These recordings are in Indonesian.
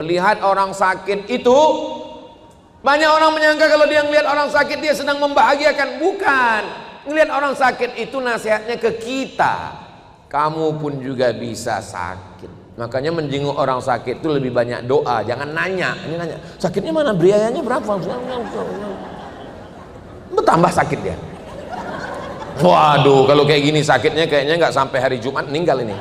Lihat orang sakit itu, banyak orang menyangka kalau dia ngelihat orang sakit dia sedang membahagiakan. Bukan. Ngelihat orang sakit itu nasihatnya ke kita, kamu pun juga bisa sakit. Makanya menjenguk orang sakit itu lebih banyak doa, jangan nanya. Ini nanya, sakitnya mana, biayanya berapa? Bertambah sakit dia. Waduh, kalau kayak gini sakitnya kayaknya nggak sampai hari Jumat meninggal ini.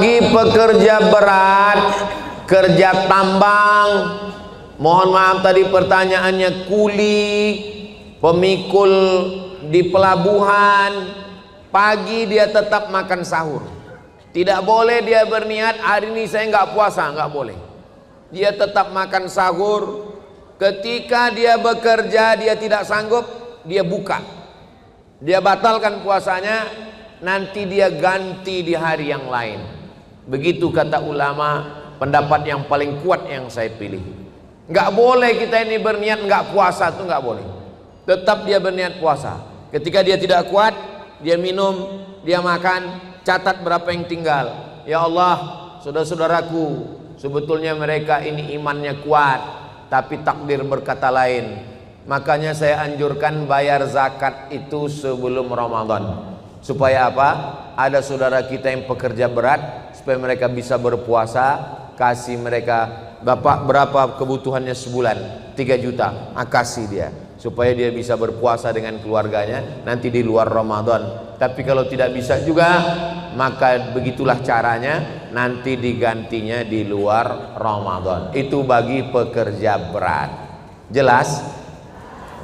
Bagi pekerja berat, kerja tambang, mohon maaf tadi pertanyaannya kuli, pemikul di pelabuhan, pagi dia tetap makan sahur. Tidak boleh dia berniat hari ini saya nggak puasa, nggak boleh. Dia tetap makan sahur. Ketika dia bekerja dia tidak sanggup, dia buka. Dia batalkan puasanya, nanti dia ganti di hari yang lain. Begitu kata ulama, pendapat yang paling kuat yang saya pilih. Nggak boleh kita ini berniat nggak puasa, itu nggak boleh. Tetap dia berniat puasa. Ketika dia tidak kuat, dia minum, dia makan, catat berapa yang tinggal. Ya Allah, saudara-saudaraku, sebetulnya mereka ini imannya kuat, tapi takdir berkata lain. Makanya saya anjurkan bayar zakat itu sebelum Ramadan. Supaya apa? Ada saudara kita yang pekerja berat, supaya mereka bisa berpuasa. Kasih mereka, bapak berapa kebutuhannya sebulan? 3 juta, kasih dia, supaya dia bisa berpuasa dengan keluarganya nanti di luar Ramadan. Tapi kalau tidak bisa juga, maka begitulah caranya, nanti digantinya di luar Ramadan. Itu bagi pekerja berat. Jelas?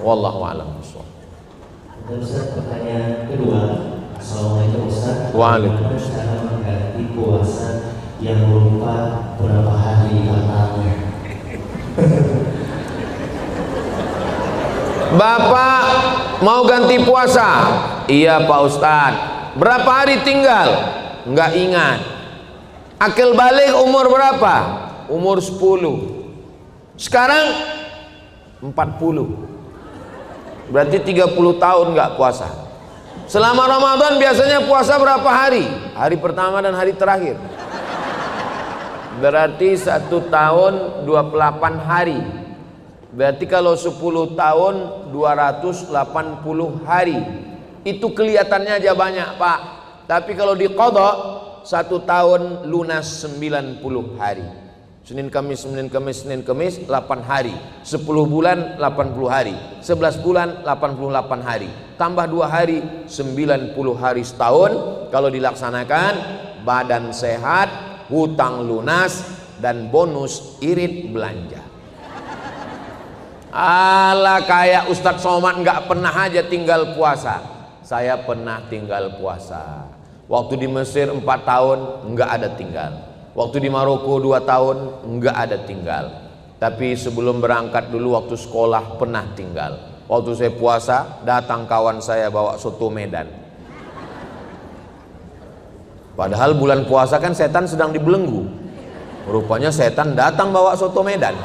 Wallahu a'lam. Ustaz, pertanyaan kedua. Assalamualaikum Ustaz. Waalaikumsalam. Cara mengganti puasa yang lupa berapa hari batalnya? Bapak mau ganti puasa? Iya Pak Ustadz. Berapa hari tinggal? Enggak ingat. Akil balik umur berapa? Umur 10. Sekarang 40. Berarti 30 tahun enggak puasa. Selama Ramadan biasanya puasa berapa hari? Hari pertama dan hari terakhir. Berarti 1 tahun 28 hari. Berarti kalau 10 tahun 280 hari. Itu kelihatannya aja banyak Pak. Tapi kalau diqadha 1 tahun lunas 90 hari. Senin Kamis, Senin Kamis, Senin Kamis 8 hari. 10 bulan 80 hari. 11 bulan 88 hari. Tambah 2 hari 90 hari setahun. Kalau dilaksanakan, badan sehat, hutang lunas, dan bonus irit belanja. Alah, kayak Ustadz Somad nggak pernah aja tinggal puasa. Saya pernah tinggal puasa. Waktu di Mesir 4 tahun nggak ada tinggal. Waktu di Maroko 2 tahun nggak ada tinggal. Tapi sebelum berangkat dulu waktu sekolah pernah tinggal. Waktu saya puasa datang kawan saya bawa soto Medan. Padahal bulan puasa kan setan sedang dibelenggu. Rupanya setan datang bawa soto Medan.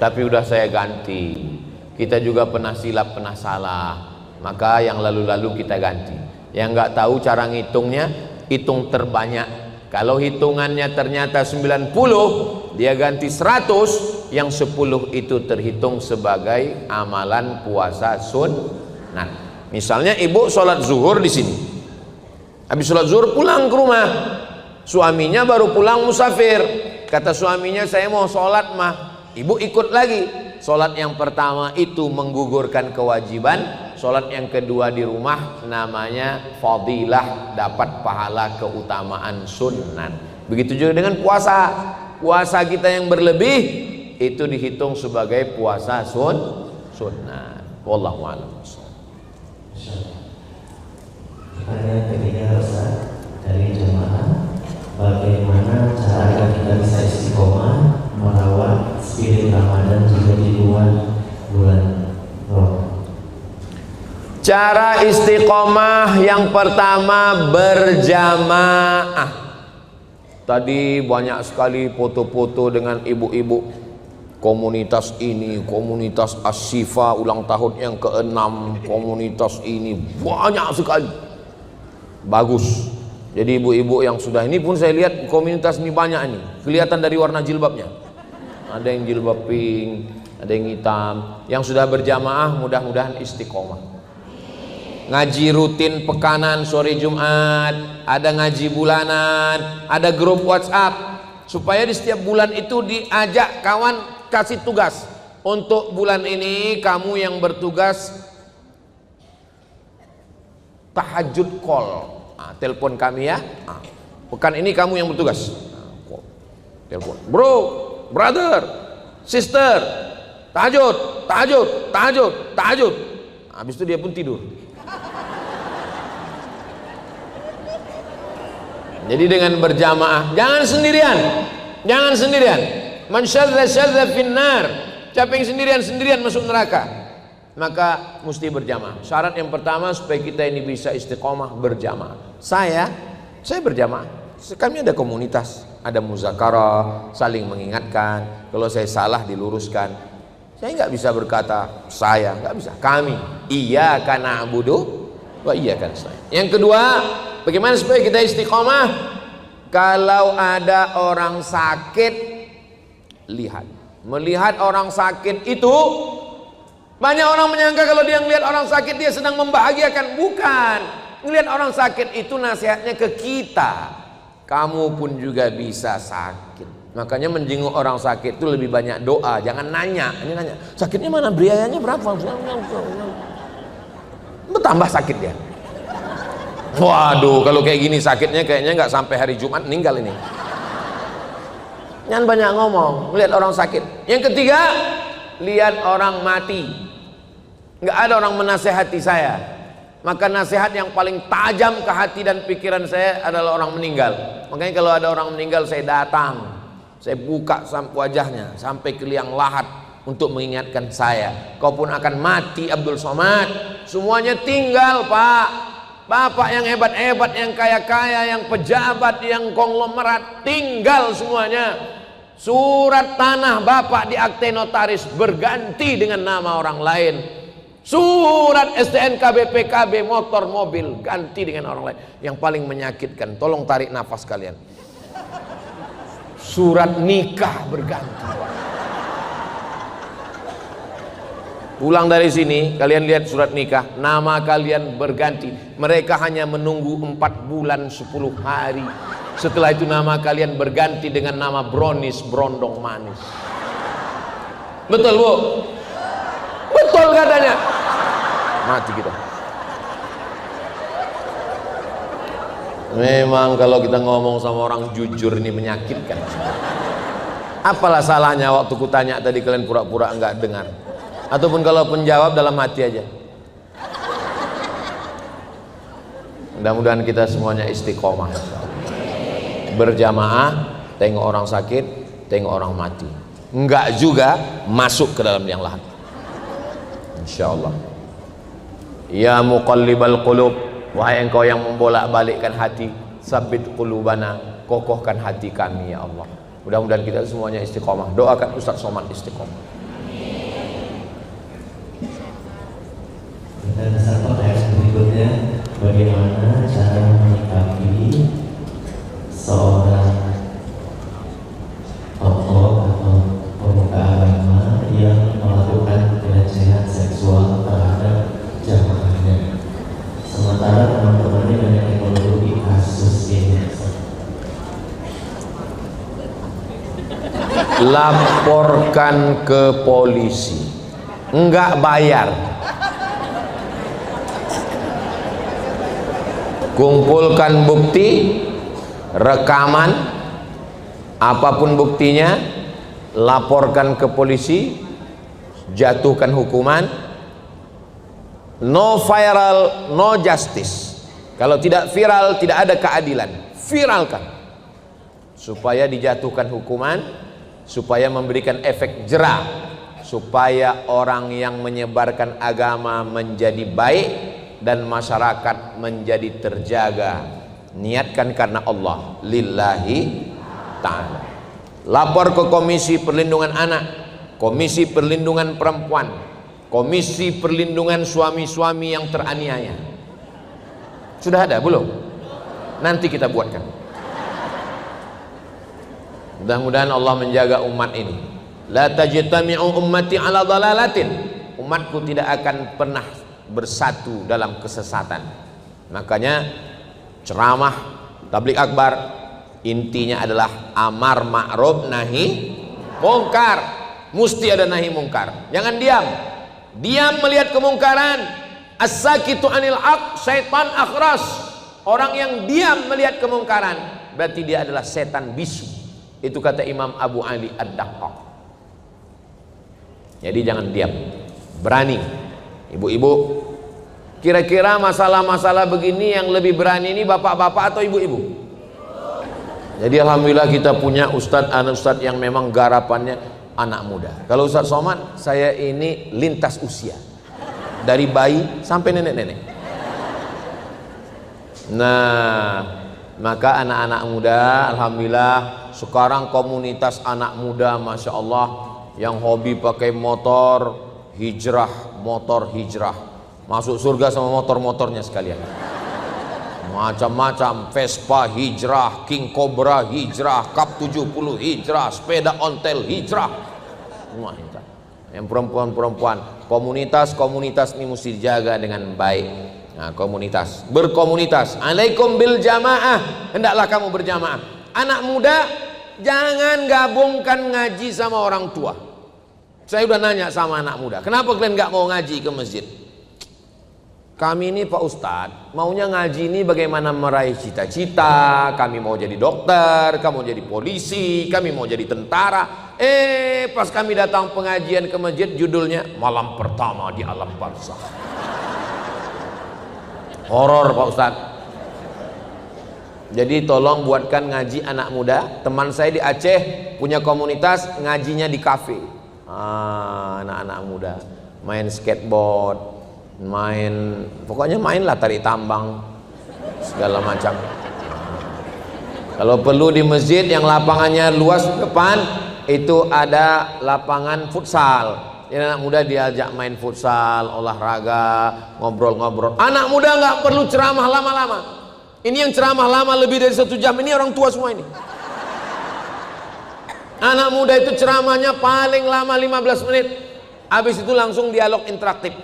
Tapi udah saya ganti. Kita juga pernah silap, pernah salah. Maka yang lalu-lalu kita ganti. Yang nggak tahu cara ngitungnya, hitung terbanyak. Kalau hitungannya ternyata 90, dia ganti 100, yang 10 itu terhitung sebagai amalan puasa sunnah. Misalnya ibu sholat zuhur di sini. Habis sholat zuhur pulang ke rumah. Suaminya baru pulang musafir. Kata suaminya, saya mau sholat mah. Ibu ikut lagi. Sholat yang pertama itu menggugurkan kewajiban. Sholat yang kedua di rumah namanya fadilah, dapat pahala keutamaan sunnah. Begitu juga dengan puasa. Puasa kita yang berlebih itu dihitung sebagai puasa sunnah. Wallahu a'lam. Pertanyaan ketiga Ustaz dari jemaah, bagaimana cara agar kita bisa istiqomah merawat spirit Ramadan juga di luar bulan Ramadan? Cara istiqomah yang pertama berjamaah. Tadi banyak sekali foto-foto dengan ibu-ibu komunitas ini, komunitas Asyifa ulang tahun yang ke-6, komunitas ini banyak sekali. Bagus. Jadi ibu-ibu yang sudah ini pun saya lihat komunitas ini banyak ini. Kelihatan dari warna jilbabnya. Ada yang jilbab pink, ada yang hitam. Yang sudah berjamaah mudah-mudahan istiqomah. Ngaji rutin pekanan sore Jumat, ada ngaji bulanan, ada grup WhatsApp, supaya di setiap bulan itu diajak kawan, kasih tugas. Untuk bulan ini kamu yang bertugas tahajud call, telepon kami ya. Pekan ini kamu yang bertugas, telepon, bro, brother, sister, tahajud, tahajud, tahajud, tahajud. Habis itu dia pun tidur. Jadi dengan berjamaah, jangan sendirian, jangan sendirian. Man syadza syadza finnar, siapa yang sendirian masuk neraka. Maka mesti berjamaah. Syarat yang pertama supaya kita ini bisa istiqomah berjamaah. Saya berjamaah. Kami ada komunitas, ada muzakarah, saling mengingatkan. Kalau saya salah diluruskan. Saya nggak bisa berkata saya, nggak bisa. Kami, iyyaka na'budu wa iyyaka nasta'in. Yang kedua, bagaimana supaya kita istiqomah? Kalau ada orang sakit, lihat. Melihat orang sakit itu, banyak orang menyangka kalau dia melihat orang sakit dia sedang membahagiakan. Bukan. Melihat orang sakit itu nasihatnya ke kita. Kamu pun juga bisa sakit. Makanya menjenguk orang sakit itu lebih banyak doa. Jangan nanya. Ini nanya, sakitnya mana? Biayanya berapa? Bertambah sakit dia. Waduh, kalau kayak gini sakitnya kayaknya nggak sampai hari Jumat meninggal ini. Jangan banyak ngomong, lihat orang sakit. Yang ketiga, lihat orang mati. Nggak ada orang menasehati saya. Maka nasihat yang paling tajam ke hati dan pikiran saya adalah orang meninggal. Makanya kalau ada orang meninggal saya datang, saya buka wajahnya sampai ke liang lahat untuk mengingatkan saya. Kau pun akan mati Abdul Somad. Semuanya tinggal Pak. Bapak yang hebat-hebat, yang kaya-kaya, yang pejabat, yang konglomerat, tinggal semuanya. Surat tanah Bapak di akte notaris berganti dengan nama orang lain. Surat STNK BPKB motor mobil ganti dengan orang lain. Yang paling menyakitkan, tolong tarik nafas kalian. Surat nikah berganti. Pulang dari sini, kalian lihat surat nikah, nama kalian berganti. Mereka hanya menunggu 4 bulan 10 hari. Setelah itu nama kalian berganti dengan nama Bronis, Brondong Manis. Betul Bu? Betul katanya. Mati kita. Memang kalau kita ngomong sama orang jujur ini menyakitkan. Apalah salahnya waktu kutanya tadi kalian pura-pura enggak dengar. Ataupun kalau penjawab dalam hati aja. Mudah-mudahan kita semuanya istiqomah. Berjamaah, tengok orang sakit, tengok orang mati. Enggak juga masuk ke dalam liang lahat. Insyaallah. Ya muqallibal qulub, wahai engkau yang membolak-balikkan hati, sabbit qulubana, kokohkan hati kami ya Allah. Mudah-mudahan kita semuanya istiqomah. Doakan Ustaz Somad istiqomah. Dan satu ayat berikutnya, bagaimana cara menyikapi seorang tokoh atau pemuka agama yang melakukan pelecehan seksual terhadap jamaahnya, sementara teman-temannya banyak yang menuduhi kasus ini. Laporkan ke polisi, enggak bayar. Kumpulkan bukti, rekaman, apapun buktinya, laporkan ke polisi, jatuhkan hukuman. No viral, no justice. Kalau tidak viral, tidak ada keadilan. Viralkan supaya dijatuhkan hukuman, supaya memberikan efek jera, supaya orang yang menyebarkan agama menjadi baik dan masyarakat menjadi terjaga. Niatkan karena Allah, lillahi Ta'ala. Lapor ke Komisi Perlindungan Anak, Komisi Perlindungan Perempuan, Komisi Perlindungan Suami-suami yang teraniaya. Sudah ada belum? Nanti kita buatkan. Mudah-mudahan Allah menjaga umat ini. La tajtami'u ummati ala dhalalatin. Umatku tidak akan pernah bersatu dalam kesesatan. Makanya ceramah tabligh akbar intinya adalah amar ma'ruf nahi mungkar. Mesti ada nahi mungkar. Jangan diam. Diam melihat kemungkaran. As-sakitu anil haq syaitan akhras. Orang yang diam melihat kemungkaran berarti dia adalah setan bisu. Itu kata Imam Abu Ali Ad-Daqqaq. Jadi jangan diam, berani. Ibu-ibu, kira-kira masalah-masalah begini yang lebih berani ini bapak-bapak atau ibu-ibu? Jadi alhamdulillah kita punya ustadz yang memang garapannya anak muda. Kalau Ustadz Somad, saya ini lintas usia, dari bayi sampai nenek-nenek. Nah, maka anak-anak muda alhamdulillah sekarang komunitas anak muda Masya Allah yang hobi pakai motor hijrah, masuk surga sama motor-motornya sekalian, macam-macam, Vespa hijrah, King Cobra hijrah, Cup 70 hijrah, sepeda ontel hijrah, semua hijrah. Yang perempuan-perempuan, komunitas ini mesti dijaga dengan baik. Nah, berkomunitas, alaikum bil jamaah, hendaklah kamu berjamaah. Anak muda jangan gabungkan ngaji sama orang tua. Saya udah nanya sama anak muda, kenapa kalian nggak mau ngaji ke masjid? Kami ini Pak Ustadz maunya ngaji ini bagaimana meraih cita-cita. Kami mau jadi dokter, kamu mau jadi polisi, kami mau jadi tentara. Pas kami datang pengajian ke masjid, judulnya malam pertama di alam barzakh. Horor Pak Ustadz. Jadi tolong buatkan ngaji anak muda. Teman saya di Aceh punya komunitas ngajinya di kafe. Anak-anak muda main skateboard, pokoknya mainlah tarik tambang segala macam. Kalau perlu di masjid yang lapangannya luas depan itu ada lapangan futsal. Jadi anak muda diajak main futsal, olahraga, ngobrol-ngobrol. Anak muda nggak perlu ceramah lama-lama. Ini yang ceramah lama lebih dari 1 jam, ini orang tua semua ini. Anak muda itu ceramahnya paling lama 15 menit. Habis itu langsung dialog interaktif.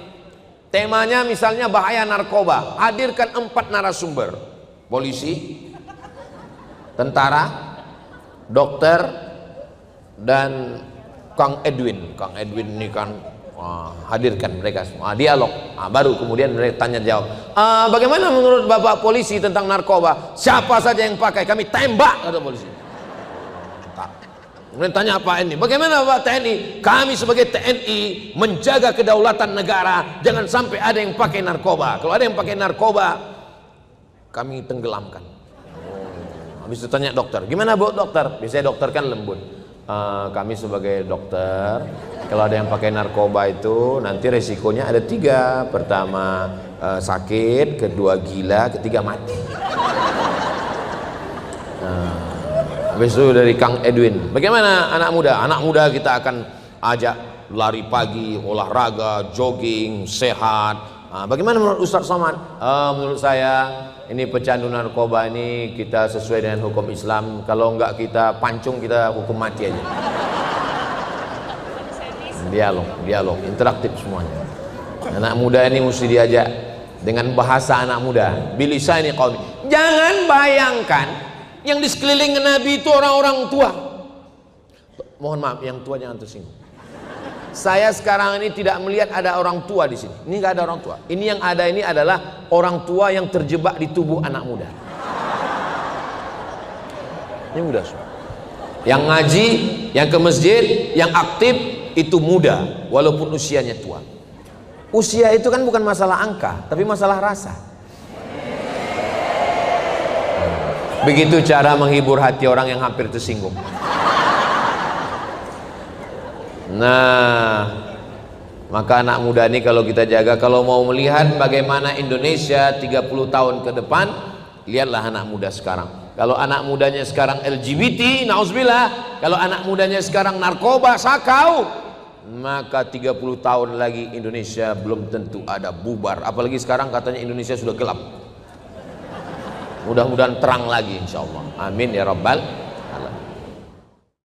Temanya misalnya bahaya narkoba. Hadirkan 4 narasumber. Polisi, tentara, dokter, dan Kang Edwin ini kan hadirkan mereka semua, dialog. Baru kemudian mereka tanya jawab. Bagaimana menurut Bapak polisi tentang narkoba? Siapa saja yang pakai kami tembak, kata polisi. Kemudian tanya apa ini? Bagaimana Bapak TNI? Kami sebagai TNI menjaga kedaulatan negara, jangan sampai ada yang pakai narkoba. Kalau ada yang pakai narkoba, kami tenggelamkan. Habis itu tanya dokter, gimana Bu dokter? Biasanya dokter kan lembut. Kami sebagai dokter, kalau ada yang pakai narkoba itu nanti resikonya ada 3. Pertama sakit, kedua gila, ketiga mati. Habis itu dari Kang Edwin, bagaimana anak muda? Anak muda kita akan ajak lari pagi, olahraga, jogging, sehat. Bagaimana menurut Ustadz Somad? Menurut saya ini pecandu narkoba ini kita sesuai dengan hukum Islam. Kalau enggak kita pancung, kita hukum mati aja. Dialog, interaktif semuanya. Anak muda ini mesti diajak dengan bahasa anak muda. Bilisani qaumi. Jangan bayangkan yang di sekeliling Nabi itu orang-orang tua. Mohon maaf, yang tua jangan tersinggung. Saya sekarang ini tidak melihat ada orang tua di sini. Ini nggak ada orang tua. Ini yang ada ini adalah orang tua yang terjebak di tubuh anak muda. Ini muda semua. Yang ngaji, yang ke masjid, yang aktif itu muda, walaupun usianya tua. Usia itu kan bukan masalah angka, tapi masalah rasa. Begitu cara menghibur hati orang yang hampir tersinggung. Nah, maka anak muda ini kalau kita jaga, kalau mau melihat bagaimana Indonesia 30 tahun ke depan, lihatlah anak muda sekarang. Kalau anak mudanya sekarang LGBT, nauzubillah, kalau anak mudanya sekarang narkoba, sakau, maka 30 tahun lagi Indonesia belum tentu ada, bubar. Apalagi sekarang katanya Indonesia sudah gelap. Mudah-mudahan terang lagi insyaallah. Amin ya rabbal